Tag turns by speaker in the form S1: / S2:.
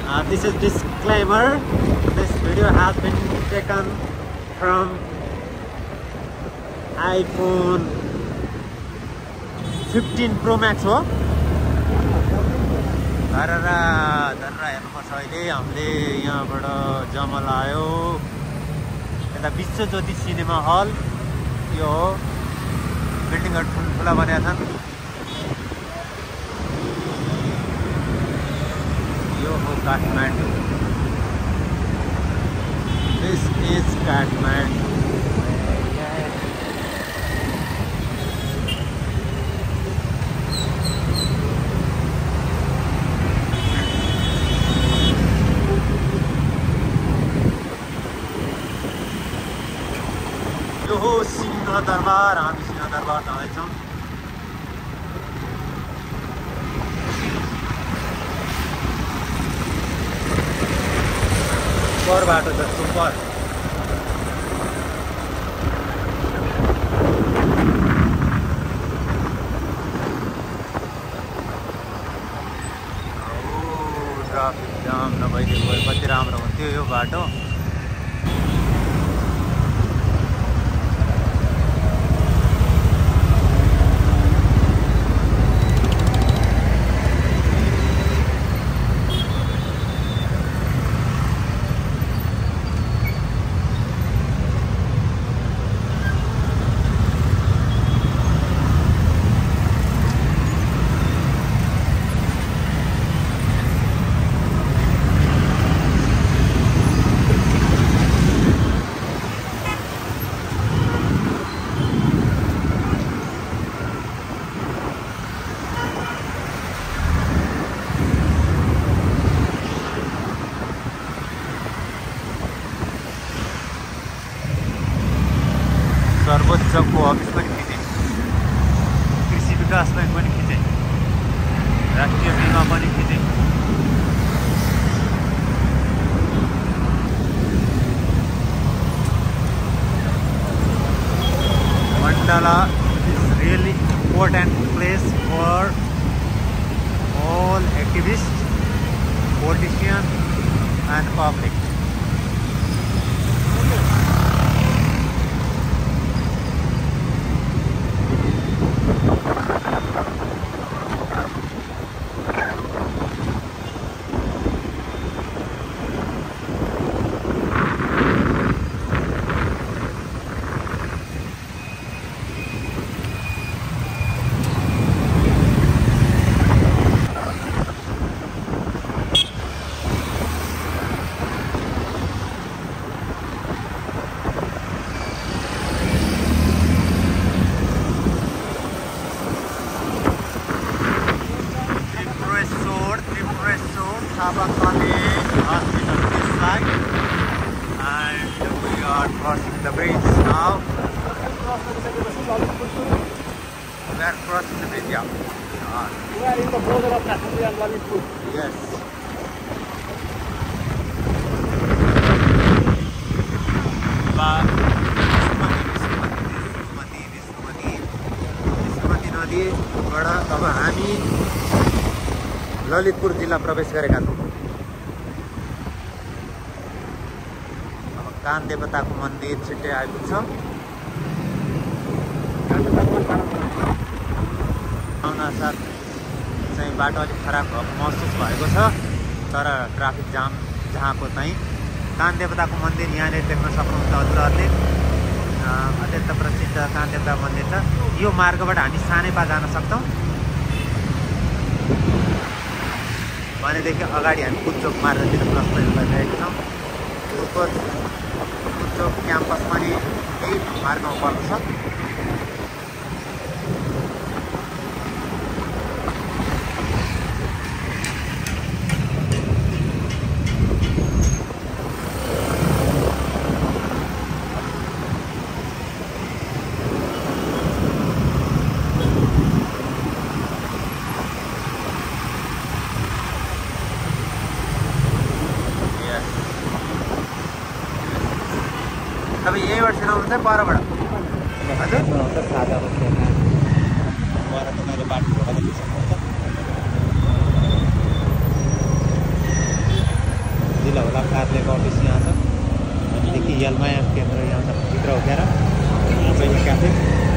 S1: This is disclaimer. This video has been taken from iPhone 15 Pro Max हो धररा हेर्नुपर्छ अहिले हामीले यहाँबाट जमल आयो यता विश्वज्योति सिनेमा हल यो हो बिल्डिङहरु ठुला बनेका छन् यो हो काठमाडौँ This is Kathmandu यो हो सिंहदरबार हामी सिंहदरबार जाँदैछौँ सुपर बाटो छ सुपर ट्राफिक जाम नभइदिएको भए कति राम्रो हुन्थ्यो यो बाटो सर्वोच्चको अफिस पनि खिचे कृषि विकास बैंक पनि खिचे राष्ट्रिय बीमा पनि खिचे Mandala is really important place for all activists, politicians and public. Hospital this side, and we are crossing the bridge now. We are crossing the bridge, yeah.
S2: We are in the border of Kashmir and Lalitpur.
S1: Yes. Vishnumati नदीबाट अब हामी ललितपुर जिल्ला प्रवेश गरेका छौँ अब कान देवताको मन्दिर छिट्टै आइपुग्छ आउनासाथ चाहिँ बाटो अलिक खराब भएको महसुस भएको छ तर ट्राफिक जाम जहाँको चाहिँ कान देवताको मन्दिर यहाँनिर देख्न सक्नुहुन्छ हजुरहरूले अत्यन्त प्रसिद्ध कान देवता मन्दिर छ यो मार्गबाट हामी सानेपा जान सक्छौँ भनेदेखि अगाडि हामी बुद्धचोक मार्गतिर प्रस्थान गरिरहेका छौँ बुद्धचोक क्याम्पस पनि यही मार्गमा पर्दछ तपाईँ यहीँबाट छिराउनुहुन्छ परबाट हजुर सादा पर तपाईँले बाटो क्लब कार्यालयको अफिस यहाँ छ। देखि यलमाया केन्द्र यहाँ भित्र हो क्या र यहाँ चाहिँ क्याफे